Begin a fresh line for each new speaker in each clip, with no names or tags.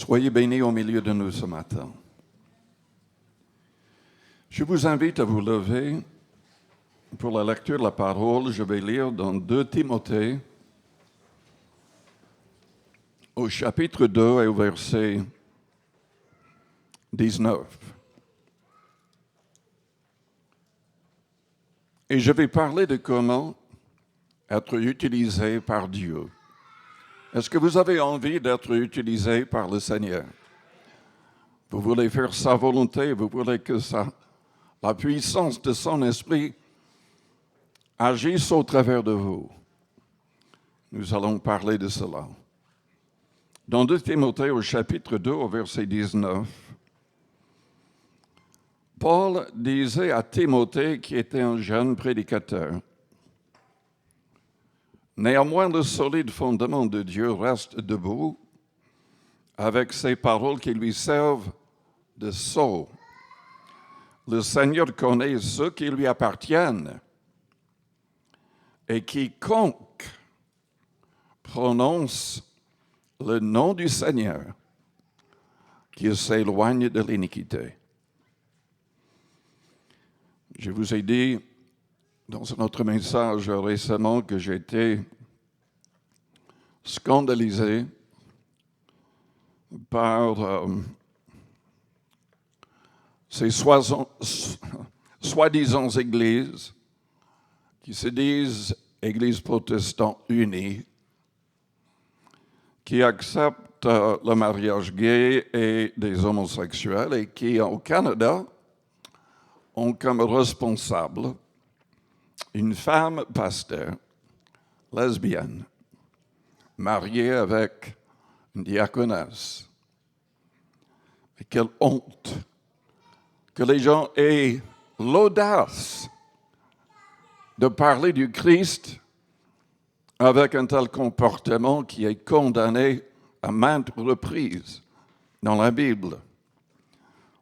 Soyez bénis au milieu de nous ce matin. Je vous invite à vous lever pour la lecture de la parole. Je vais lire dans 2 Timothée, au chapitre 2 et au verset 19. Et je vais parler de comment être utilisé par Dieu. Est-ce que vous avez envie d'être utilisé par le Seigneur? Vous voulez faire sa volonté, vous voulez que la puissance de son esprit agisse au travers de vous. Nous allons parler de cela. Dans 2 Timothée, au chapitre 2, au verset 19, Paul disait à Timothée, qui était un jeune prédicateur, « Néanmoins, le solide fondement de Dieu reste debout avec ces paroles qui lui servent de sceau. Le Seigneur connaît ceux qui lui appartiennent, et quiconque prononce le nom du Seigneur, qu'il s'éloigne de l'iniquité. » Je vous ai dit dans un autre message récemment que j'étais scandalisé par ces soi-disant églises qui se disent églises protestantes unies, qui acceptent le mariage gay et des homosexuels et qui, au Canada, ont comme responsable une femme pasteur, lesbienne, mariée avec une diaconesse. Et quelle honte que les gens aient l'audace de parler du Christ avec un tel comportement qui est condamné à maintes reprises dans la Bible.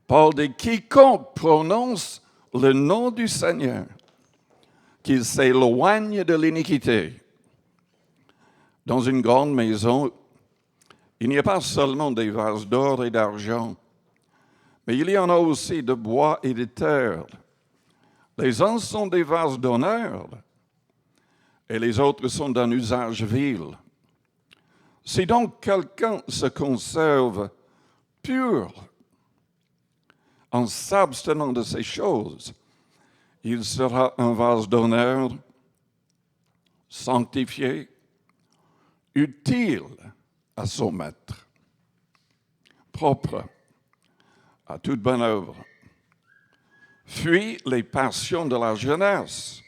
Paul dit « Quiconque prononce le nom du Seigneur, qu'il s'éloigne de l'iniquité. » Dans une grande maison, il n'y a pas seulement des vases d'or et d'argent, mais il y en a aussi de bois et de terre. Les uns sont des vases d'honneur et les autres sont d'un usage vil. Si donc quelqu'un se conserve pur en s'abstenant de ces choses, il sera un vase d'honneur, sanctifié, utile à son maître, propre à toute bonne œuvre. Fuit les passions de la jeunesse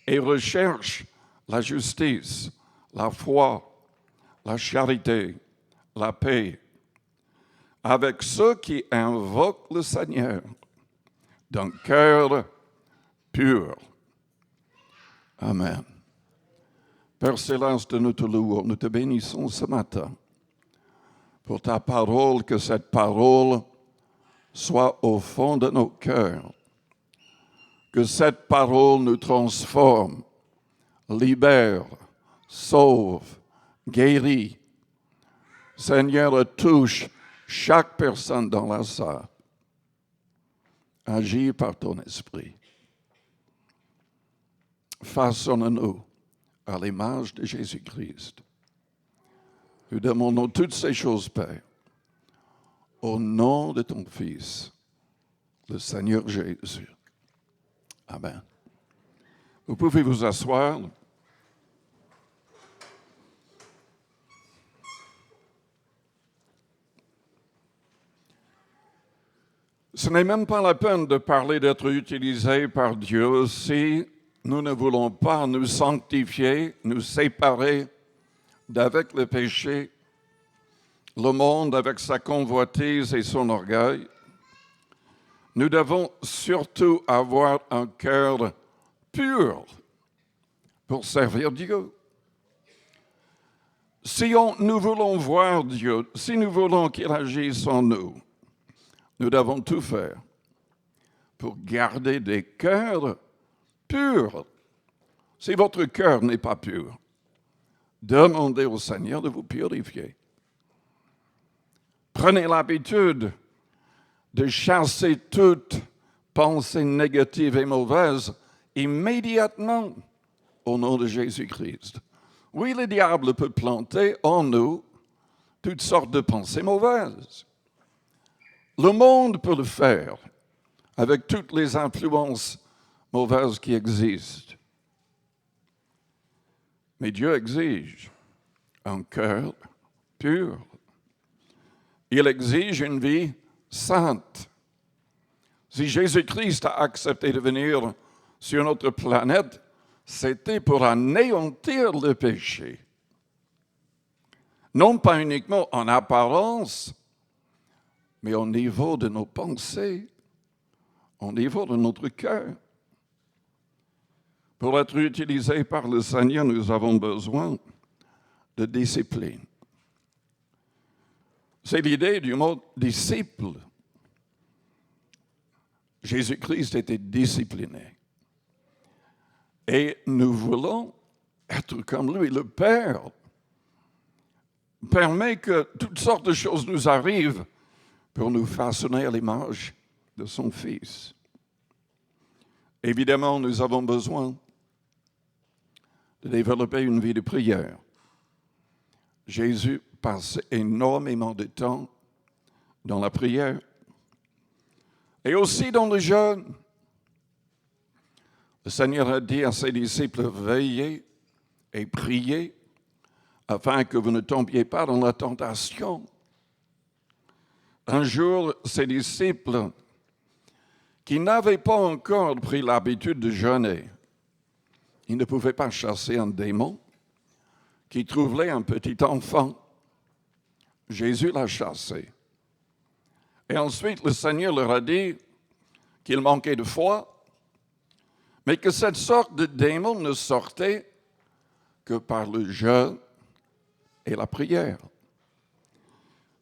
et recherche la justice, la foi, la charité, la paix, avec ceux qui invoquent le Seigneur d'un cœur pur. Amen. Père Céleste, nous te louons, nous te bénissons ce matin pour ta parole, que cette parole soit au fond de nos cœurs, que cette parole nous transforme, libère, sauve, guérit. Seigneur, touche chaque personne dans la salle. Agis par ton esprit. Façonne-nous à l'image de Jésus-Christ. Nous demandons toutes ces choses, Père, au nom de ton Fils, le Seigneur Jésus. Amen. Vous pouvez vous asseoir. Ce n'est même pas la peine de parler d'être utilisé par Dieu si nous ne voulons pas nous sanctifier, nous séparer d'avec le péché, le monde avec sa convoitise et son orgueil. Nous devons surtout avoir un cœur pur pour servir Dieu. Si nous voulons voir Dieu, si nous voulons qu'il agisse en nous, nous devons tout faire pour garder des cœurs purs. Si votre cœur n'est pas pur, demandez au Seigneur de vous purifier. Prenez l'habitude de chasser toute pensée négative et mauvaise immédiatement au nom de Jésus-Christ. Oui, le diable peut planter en nous toutes sortes de pensées mauvaises. Le monde peut le faire avec toutes les influences mauvaises qui existent. Mais Dieu exige un cœur pur. Il exige une vie sainte. Si Jésus-Christ a accepté de venir sur notre planète, c'était pour anéantir le péché. Non pas uniquement en apparence, mais au niveau de nos pensées, au niveau de notre cœur. Pour être utilisés par le Seigneur, nous avons besoin de discipline. C'est l'idée du mot disciple. Jésus-Christ était discipliné. Et nous voulons être comme lui. Le Père permet que toutes sortes de choses nous arrivent pour nous façonner à l'image de son Fils. Évidemment, nous avons besoin de développer une vie de prière. Jésus passe énormément de temps dans la prière et aussi dans le jeûne. Le Seigneur a dit à ses disciples, veillez et priez afin que vous ne tombiez pas dans la tentation. Un jour, ses disciples, qui n'avaient pas encore pris l'habitude de jeûner, ils ne pouvaient pas chasser un démon, qui troublait un petit enfant. Jésus l'a chassé. Et ensuite, le Seigneur leur a dit qu'il manquait de foi, mais que cette sorte de démon ne sortait que par le jeûne et la prière.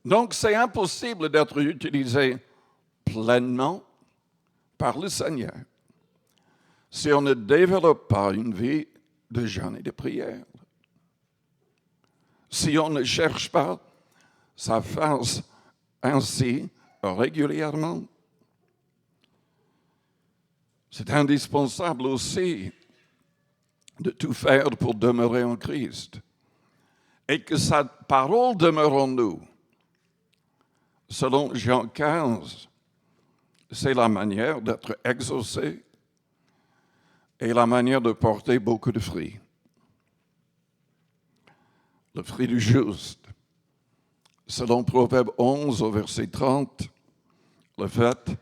Donc, c'est impossible d'être utilisé pleinement par le Seigneur si on ne développe pas une vie de jeûne et de prière. Si on ne cherche pas sa face ainsi régulièrement. C'est indispensable aussi de tout faire pour demeurer en Christ et que sa parole demeure en nous. Selon Jean 15, c'est la manière d'être exaucé et la manière de porter beaucoup de fruits. Le fruit du juste. Selon Proverbe 11 au verset 30, le fait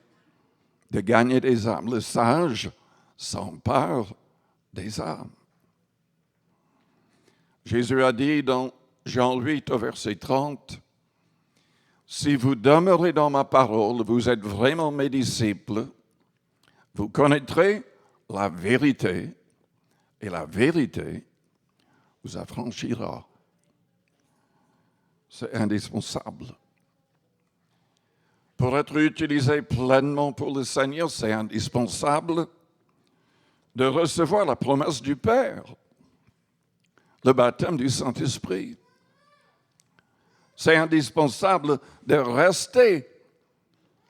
de gagner des âmes. Le sage s'empare des âmes. Jésus a dit dans Jean 8 au verset 30, « Si vous demeurez dans ma parole, vous êtes vraiment mes disciples, vous connaîtrez la vérité, et la vérité vous affranchira. » C'est indispensable. Pour être utilisé pleinement pour le Seigneur, c'est indispensable de recevoir la promesse du Père, le baptême du Saint-Esprit. C'est indispensable de rester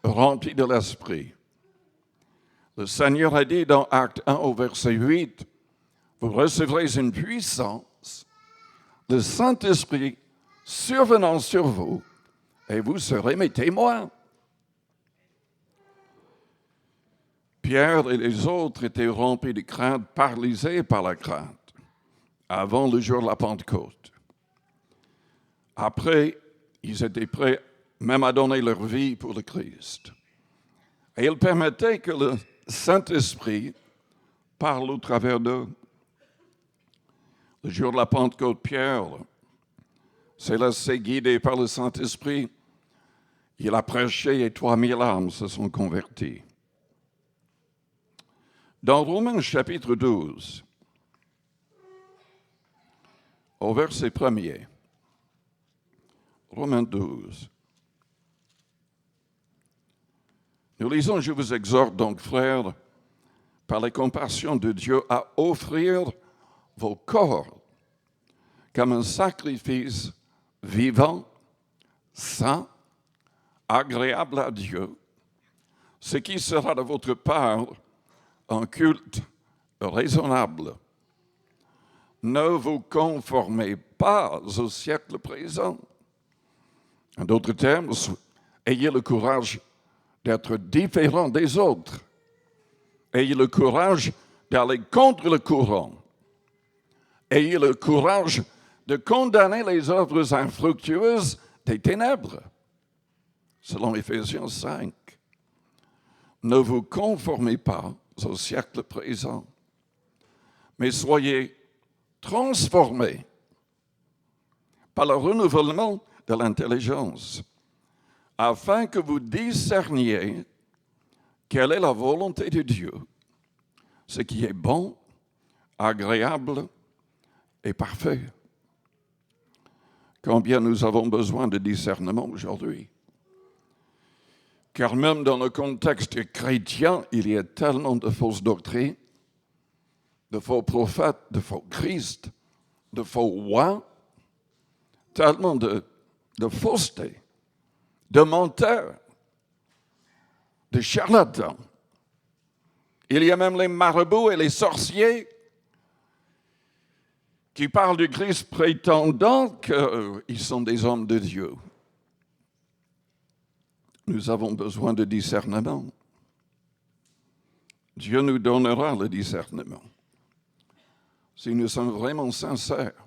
rempli de l'Esprit. Le Seigneur a dit dans Acte 1 au verset 8, « Vous recevrez une puissance, le Saint-Esprit survenant sur vous, et vous serez mes témoins. » Pierre et les autres étaient remplis de crainte, paralysés par la crainte, avant le jour de la Pentecôte. Après, ils étaient prêts même à donner leur vie pour le Christ. Et ils permettaient que le Saint-Esprit parle au travers d'eux. Le jour de la Pentecôte, Pierre s'est laissé guider par le Saint-Esprit. Il a prêché et 3000 âmes se sont converties. Dans Romains chapitre 12, au verset 1er, Romains 12, nous lisons, « Je vous exhorte donc, frères, par la compassion de Dieu, à offrir vos corps comme un sacrifice vivant, saint agréable à Dieu, ce qui sera de votre part un culte raisonnable. Ne vous conformez pas au siècle présent. En d'autres termes, ayez le courage d'être différent des autres. Ayez le courage d'aller contre le courant. Ayez le courage de condamner les œuvres infructueuses des ténèbres, selon Éphésiens 5. Ne vous conformez pas au siècle présent, mais soyez transformés par le renouvellement de l'intelligence, afin que vous discerniez quelle est la volonté de Dieu, ce qui est bon, agréable et parfait. Combien nous avons besoin de discernement aujourd'hui. Car même dans le contexte chrétien, il y a tellement de fausses doctrines, de faux prophètes, de faux Christ, de faux rois, tellement de fausseté, de menteurs, de charlatans. Il y a même les marabouts et les sorciers qui parlent du Christ prétendant qu'ils sont des hommes de Dieu. Nous avons besoin de discernement. Dieu nous donnera le discernement. Si nous sommes vraiment sincères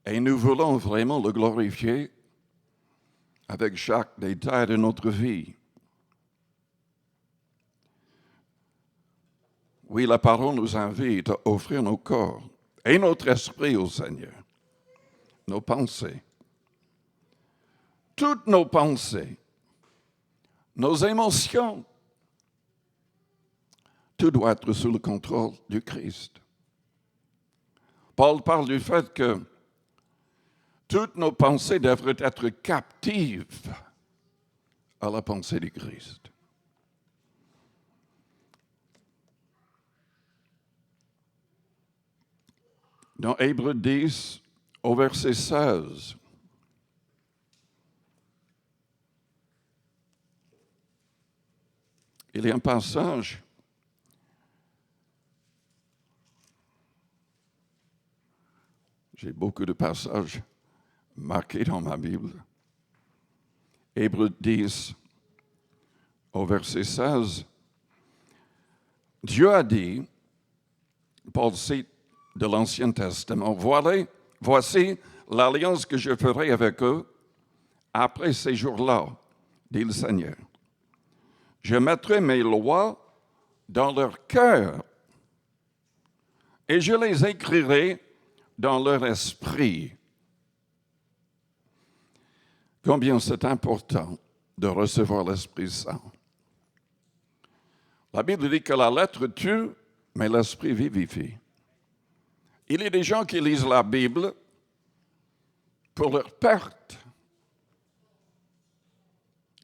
et nous voulons vraiment le glorifier avec chaque détail de notre vie. Oui, la parole nous invite à offrir nos corps et notre esprit au Seigneur, nos pensées, toutes nos pensées, nos émotions, tout doit être sous le contrôle du Christ. Paul parle du fait que toutes nos pensées devraient être captives à la pensée du Christ. Dans Hébreux 10, au verset 16, il y a un passage j'ai beaucoup de passages marqués dans ma Bible. Hébreux 10, au verset 16, Dieu a dit, Paul cite de l'Ancien Testament, voici l'alliance que je ferai avec eux après ces jours-là, dit le Seigneur. Je mettrai mes lois dans leur cœur et je les écrirai dans leur esprit. Combien c'est important de recevoir l'Esprit Saint. La Bible dit que la lettre tue, mais l'Esprit vivifie. Il y a des gens qui lisent la Bible pour leur perte.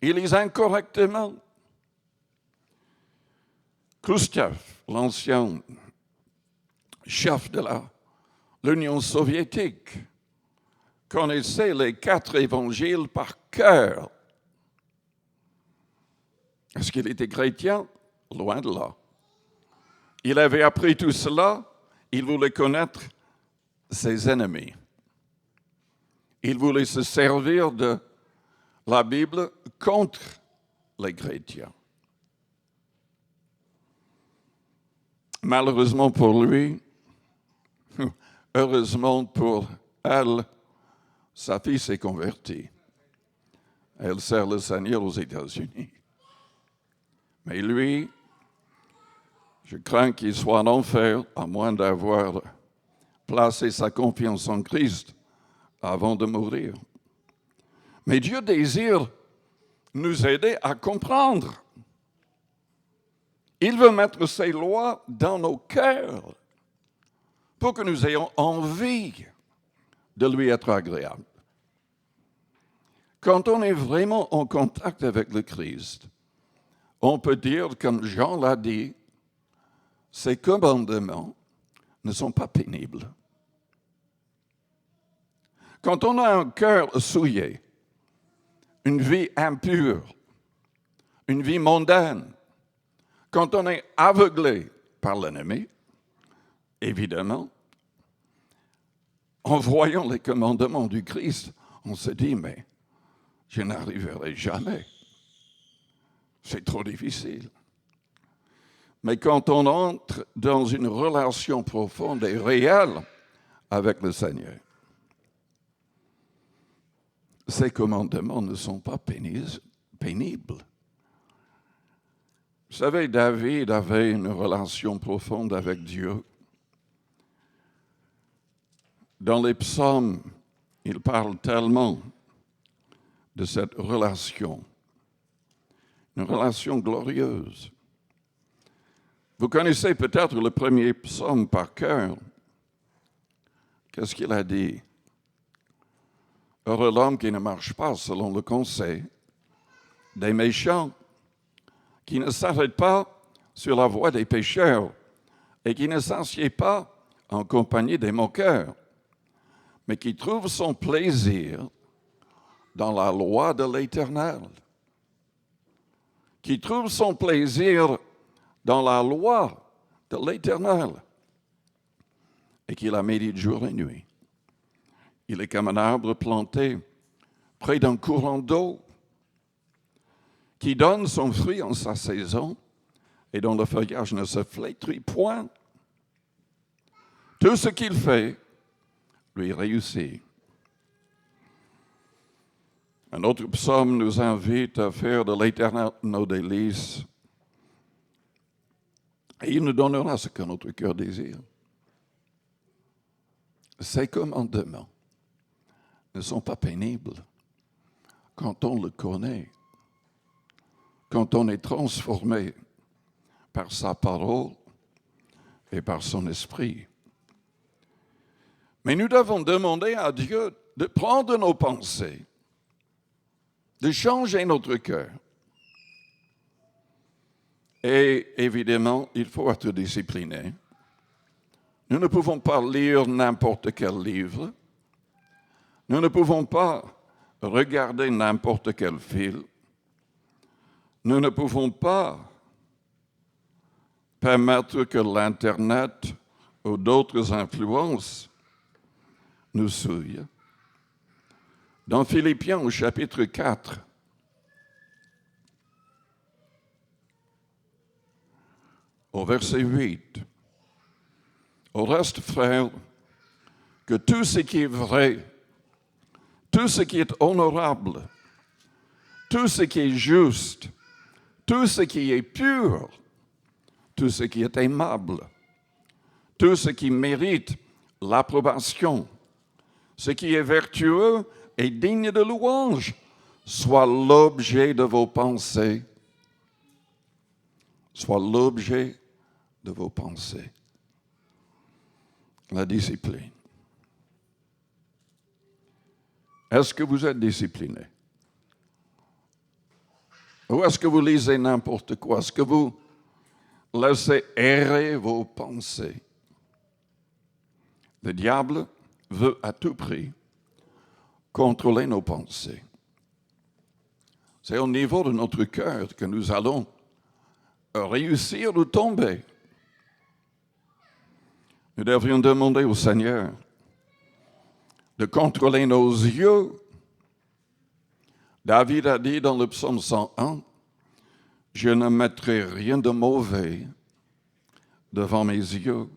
Ils lisent incorrectement. Khrouchtchev, l'ancien chef de l'Union soviétique, connaissait les 4 évangiles par cœur. Est-ce qu'il était chrétien? Loin de là. Il avait appris tout cela, il voulait connaître ses ennemis. Il voulait se servir de la Bible contre les chrétiens. Malheureusement pour lui, heureusement pour elle, sa fille s'est convertie. Elle sert le Seigneur aux États-Unis. Mais lui, je crains qu'il soit en enfer, à moins d'avoir placé sa confiance en Christ avant de mourir. Mais Dieu désire nous aider à comprendre. Il veut mettre ses lois dans nos cœurs pour que nous ayons envie de lui être agréable. Quand on est vraiment en contact avec le Christ, on peut dire, comme Jean l'a dit, ses commandements ne sont pas pénibles. Quand on a un cœur souillé, une vie impure, une vie mondaine, quand on est aveuglé par l'ennemi, évidemment, en voyant les commandements du Christ, on se dit, mais je n'arriverai jamais. C'est trop difficile. Mais quand on entre dans une relation profonde et réelle avec le Seigneur, ces commandements ne sont pas pénibles. Vous savez, David avait une relation profonde avec Dieu. Dans les psaumes, il parle tellement de cette relation, une relation glorieuse. Vous connaissez peut-être le premier psaume par cœur. Qu'est-ce qu'il a dit? Heureux l'homme qui ne marche pas selon le conseil des méchants, qui ne s'arrête pas sur la voie des pécheurs et qui ne s'assied pas en compagnie des moqueurs, mais qui trouve son plaisir dans la loi de l'Éternel, qui trouve son plaisir dans la loi de l'Éternel et qui la médite jour et nuit. Il est comme un arbre planté près d'un courant d'eau qui donne son fruit en sa saison et dont le feuillage ne se flétrit point. Tout ce qu'il fait lui réussit. Un autre psaume nous invite à faire de l'Éternel nos délices et il nous donnera ce que notre cœur désire. Ces commandements ne sont pas pénibles quand on le connaît, quand on est transformé par sa parole et par son esprit. Mais nous devons demander à Dieu de prendre nos pensées, de changer notre cœur. Et évidemment, il faut être discipliné. Nous ne pouvons pas lire n'importe quel livre. Nous ne pouvons pas regarder n'importe quel film. Nous ne pouvons pas permettre que l'Internet ou d'autres influences nous souillent. Dans Philippiens au chapitre 4, au verset 8, au reste, frères, que tout ce qui est vrai, tout ce qui est honorable, tout ce qui est juste, tout ce qui est pur, tout ce qui est aimable, tout ce qui mérite l'approbation, ce qui est vertueux et digne de louange, soit l'objet de vos pensées. Soit l'objet de vos pensées. La discipline. Est-ce que vous êtes discipliné? Ou est-ce que vous lisez n'importe quoi? Est-ce que vous laissez errer vos pensées? Le diable veut à tout prix contrôler nos pensées. C'est au niveau de notre cœur que nous allons réussir ou tomber. Nous devrions demander au Seigneur de contrôler nos yeux. David a dit dans le psaume 101, « Je ne mettrai rien de mauvais devant mes yeux. »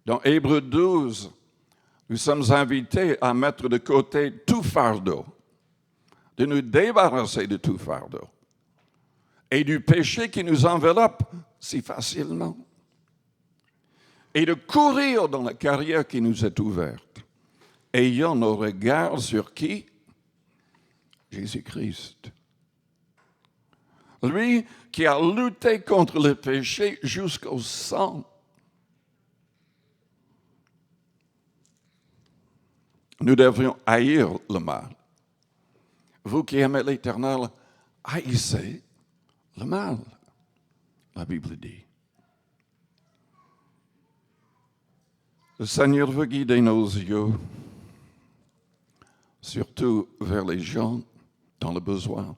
Dans Hébreux 12, nous sommes invités à mettre de côté tout fardeau, de nous débarrasser de tout fardeau et du péché qui nous enveloppe si facilement, et de courir dans la carrière qui nous est ouverte, ayant nos regards sur qui? Jésus-Christ. Lui qui a lutté contre le péché jusqu'au sang. Nous devrions haïr le mal. Vous qui aimez l'Éternel, haïssez le mal, la Bible dit. Le Seigneur veut guider nos yeux, surtout vers les gens dans le besoin.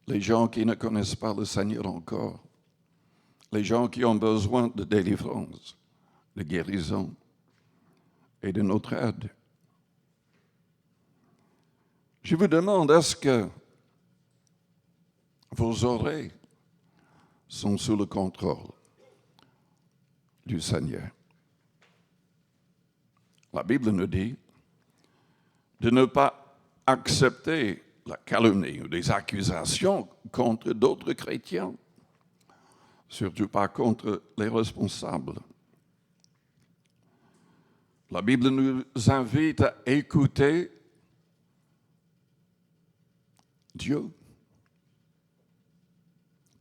Les gens qui ne connaissent pas le Seigneur encore. Les gens qui ont besoin de délivrance, de guérison et de notre aide. Je vous demande, est-ce que vos oreilles sont sous le contrôle du Seigneur? La Bible nous dit de ne pas accepter la calomnie ou des accusations contre d'autres chrétiens, surtout pas contre les responsables. La Bible nous invite à écouter Dieu.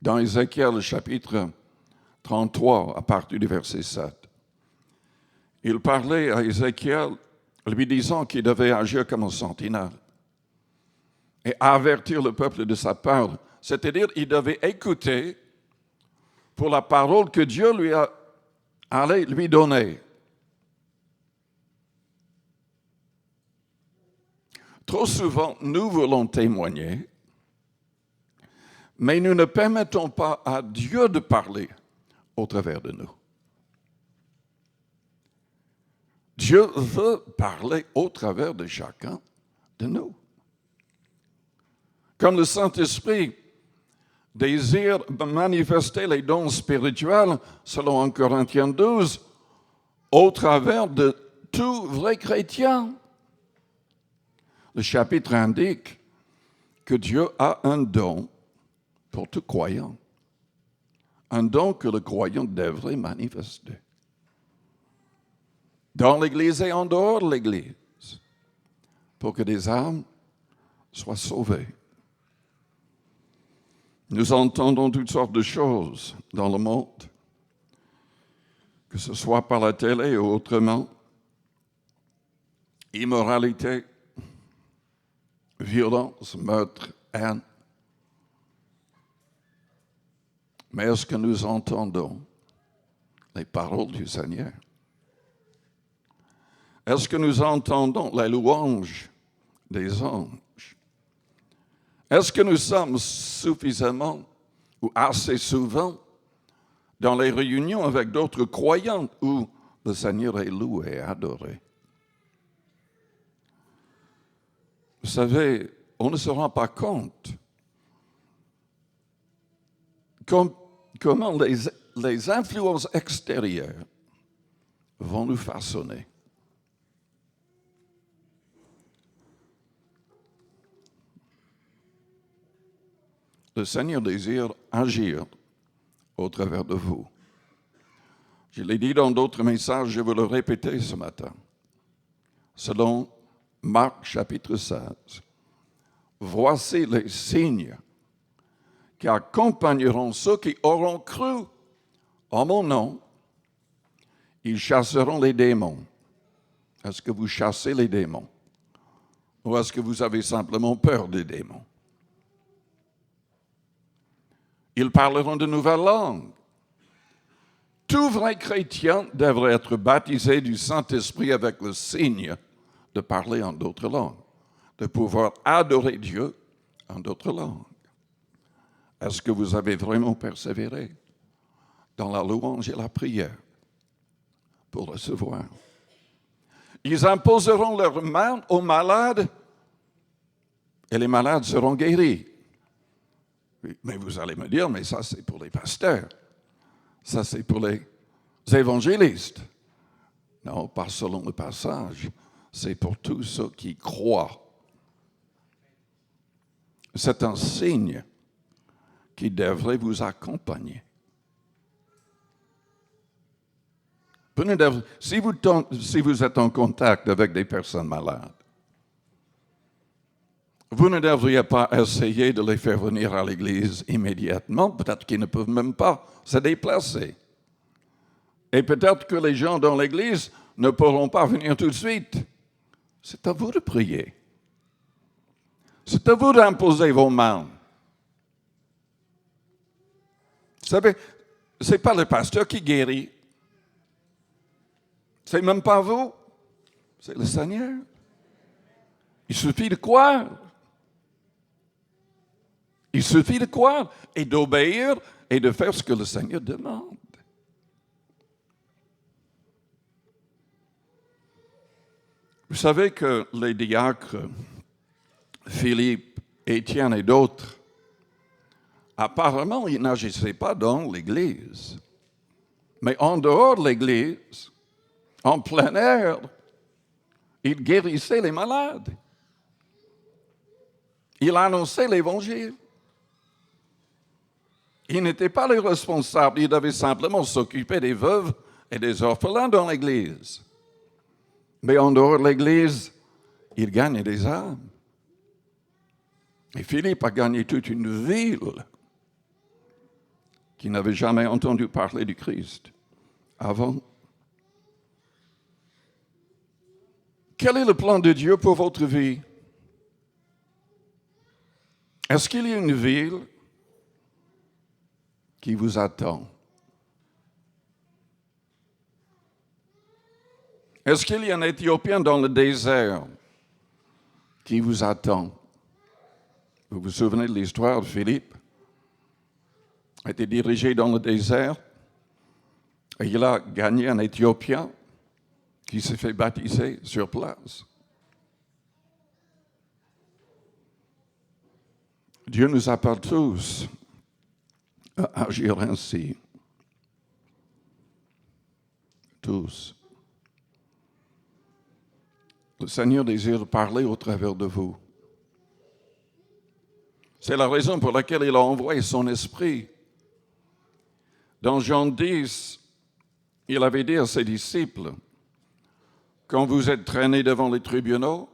Dans Ézéchiel chapitre 33, à partir du verset 7, il parlait à Ézéchiel, lui disant qu'il devait agir comme un sentinelle et avertir le peuple de sa part. C'est-à-dire, il devait écouter pour la parole que Dieu allait lui donner. Trop souvent, nous voulons témoigner, mais nous ne permettons pas à Dieu de parler au travers de nous. Dieu veut parler au travers de chacun de nous. Comme le Saint-Esprit désire manifester les dons spirituels, selon 1 Corinthiens 12, au travers de tout vrai chrétien. Le chapitre indique que Dieu a un don pour tout croyant. Un don que le croyant devrait manifester. Dans l'Église et en dehors de l'Église, pour que des âmes soient sauvées. Nous entendons toutes sortes de choses dans le monde, que ce soit par la télé ou autrement. Immoralité, violence, meurtre, haine. Mais est-ce que nous entendons les paroles du Seigneur? Est-ce que nous entendons les louanges des anges? Est-ce que nous sommes suffisamment ou assez souvent dans les réunions avec d'autres croyants où le Seigneur est loué et adoré? Vous savez, on ne se rend pas compte comment les influences extérieures vont nous façonner. Le Seigneur désire agir au travers de vous. Je l'ai dit dans d'autres messages, je veux le répéter ce matin. Selon Marc chapitre 16, voici les signes qui accompagneront ceux qui auront cru en mon nom. Ils chasseront les démons. Est-ce que vous chassez les démons? Ou est-ce que vous avez simplement peur des démons? Ils parleront de nouvelles langues. Tout vrai chrétien devrait être baptisé du Saint-Esprit avec le signe de parler en d'autres langues, de pouvoir adorer Dieu en d'autres langues. Est-ce que vous avez vraiment persévéré dans la louange et la prière pour recevoir? Ils imposeront leurs mains aux malades et les malades seront guéris. Mais vous allez me dire, mais ça c'est pour les pasteurs. Ça c'est pour les évangélistes. Non, pas selon le passage. C'est pour tous ceux qui croient. C'est un signe qui devrait vous accompagner. Si vous êtes en contact avec des personnes malades, vous ne devriez pas essayer de les faire venir à l'église immédiatement. Peut-être qu'ils ne peuvent même pas se déplacer. Et peut-être que les gens dans l'église ne pourront pas venir tout de suite. C'est à vous de prier. C'est à vous d'imposer vos mains. Vous savez, ce n'est pas le pasteur qui guérit. Ce n'est même pas vous. C'est le Seigneur. Il suffit de croire. Il suffit de croire et d'obéir et de faire ce que le Seigneur demande. Vous savez que les diacres, Philippe, Étienne et d'autres, apparemment, ils n'agissaient pas dans l'Église, mais en dehors de l'Église, en plein air, ils guérissaient les malades. Ils annonçaient l'Évangile. Ils n'étaient pas les responsables, ils devaient simplement s'occuper des veuves et des orphelins dans l'Église. Mais en dehors de l'Église, ils gagnaient des âmes. Et Philippe a gagné toute une ville qui n'avait jamais entendu parler du Christ avant. Quel est le plan de Dieu pour votre vie? Est-ce qu'il y a une ville qui vous attend? Est-ce qu'il y a un Éthiopien dans le désert qui vous attend? Vous vous souvenez de l'histoire de Philippe? Il a été dirigé dans le désert et il a gagné un Éthiopien qui s'est fait baptiser sur place. Dieu nous appelle tous à agir ainsi. Tous. Le Seigneur désire parler au travers de vous. C'est la raison pour laquelle il a envoyé son esprit. Dans Jean 10, il avait dit à ses disciples, quand vous êtes traînés devant les tribunaux,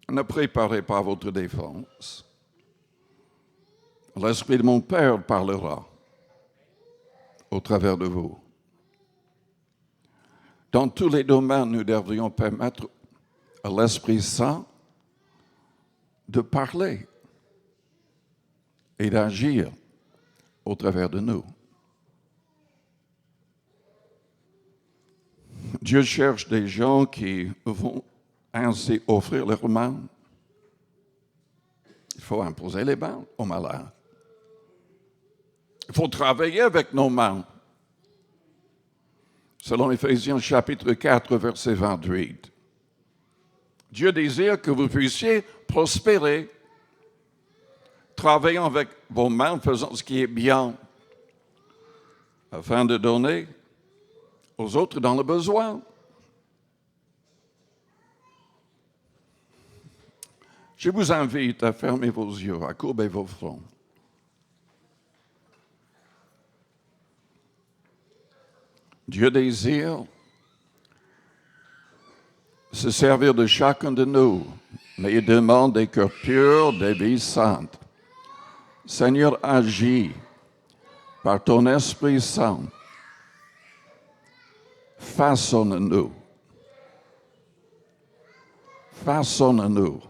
ne préparez pas votre défense. L'Esprit de mon Père parlera au travers de vous. Dans tous les domaines, nous devrions permettre à l'Esprit Saint de parler et d'agir au travers de nous. Dieu cherche des gens qui vont ainsi offrir leurs mains. Il faut imposer les mains aux malades. Il faut travailler avec nos mains. Selon Éphésiens chapitre 4, verset 28. Dieu désire que vous puissiez prospérer, travaillant avec vos mains, faisant ce qui est bien, afin de donner aux autres dans le besoin. Je vous invite à fermer vos yeux, à courber vos fronts. Dieu désire se servir de chacun de nous, mais il demande des cœurs purs, des vies saintes. Seigneur, agis par ton Esprit Saint. Façonne-nous. Façonne-nous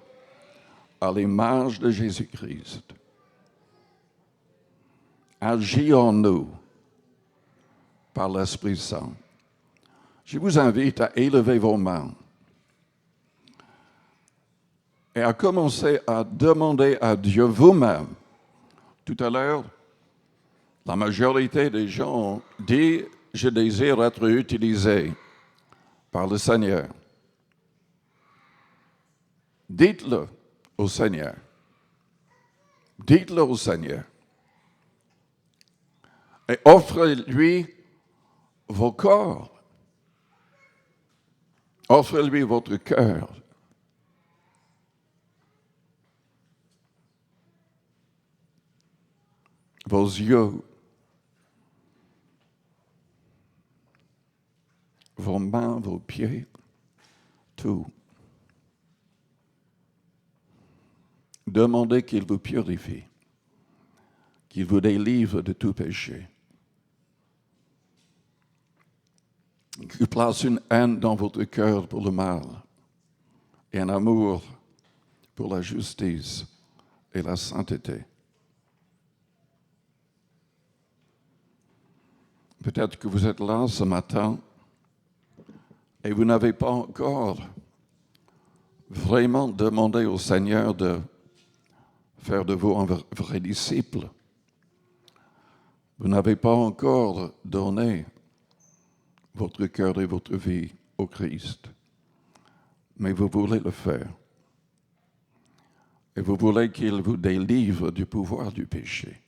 à l'image de Jésus-Christ. Agis en nous par l'Esprit Saint. Je vous invite à élever vos mains et à commencer à demander à Dieu vous-même. Tout à l'heure, la majorité des gens ont dit « Je désire être utilisé par le Seigneur ». Dites-le au Seigneur. Dites-le au Seigneur. Et offrez-lui vos corps. Offrez-lui votre cœur. Vos yeux. Vos mains, vos pieds. Tout. Demandez qu'il vous purifie, qu'il vous délivre de tout péché, qu'il place une haine dans votre cœur pour le mal et un amour pour la justice et la sainteté. Peut-être que vous êtes là ce matin et vous n'avez pas encore vraiment demandé au Seigneur de faire de vous un vrai disciple. Vous n'avez pas encore donné votre cœur et votre vie au Christ, mais vous voulez le faire. Et vous voulez qu'il vous délivre du pouvoir du péché.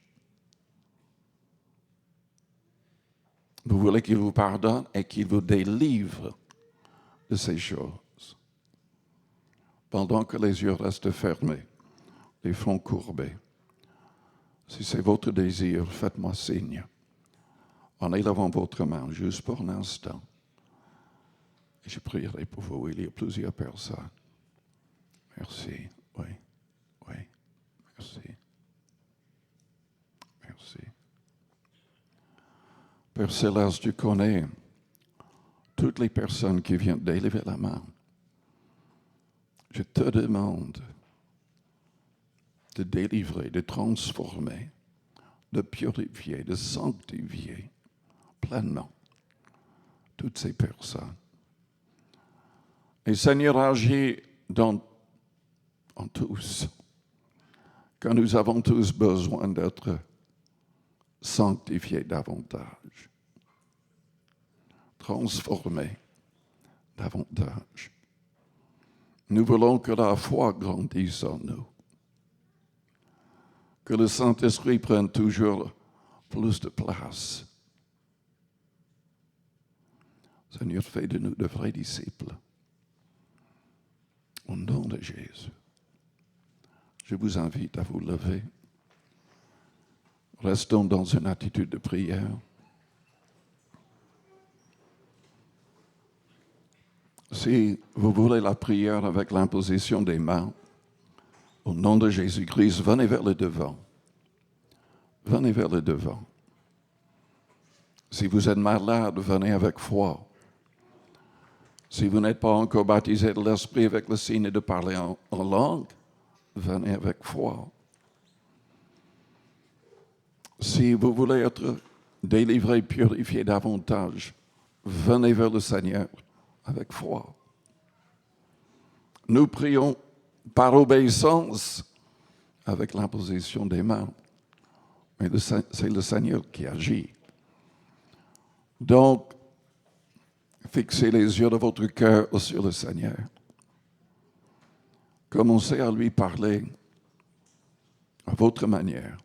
Vous voulez qu'il vous pardonne et qu'il vous délivre de ces choses. Pendant que les yeux restent fermés, les fronts courbés. Si c'est votre désir, faites-moi signe. En élevant votre main, juste pour un instant. Et je prierai pour vous. Il y a plusieurs personnes. Merci. Oui. Oui. Merci. Merci. Père Céleste, tu connais toutes les personnes qui viennent d'élever la main. Je te demande de délivrer, de transformer, de purifier, de sanctifier pleinement toutes ces personnes. Et Seigneur, agis en tous, quand nous avons tous besoin d'être sanctifiés davantage, transformés davantage. Nous voulons que la foi grandisse en nous, que le Saint-Esprit prenne toujours plus de place. Seigneur, fais de nous de vrais disciples. Au nom de Jésus, je vous invite à vous lever. Restons dans une attitude de prière. Si vous voulez la prière avec l'imposition des mains, au nom de Jésus-Christ, venez vers le devant. Venez vers le devant. Si vous êtes malade, venez avec foi. Si vous n'êtes pas encore baptisé de l'Esprit avec le signe de parler en langue, venez avec foi. Si vous voulez être délivré, purifié davantage, venez vers le Seigneur avec foi. Nous prions par obéissance avec l'imposition des mains. Mais c'est le Seigneur qui agit. Donc, fixez les yeux de votre cœur sur le Seigneur. Commencez à lui parler à votre manière.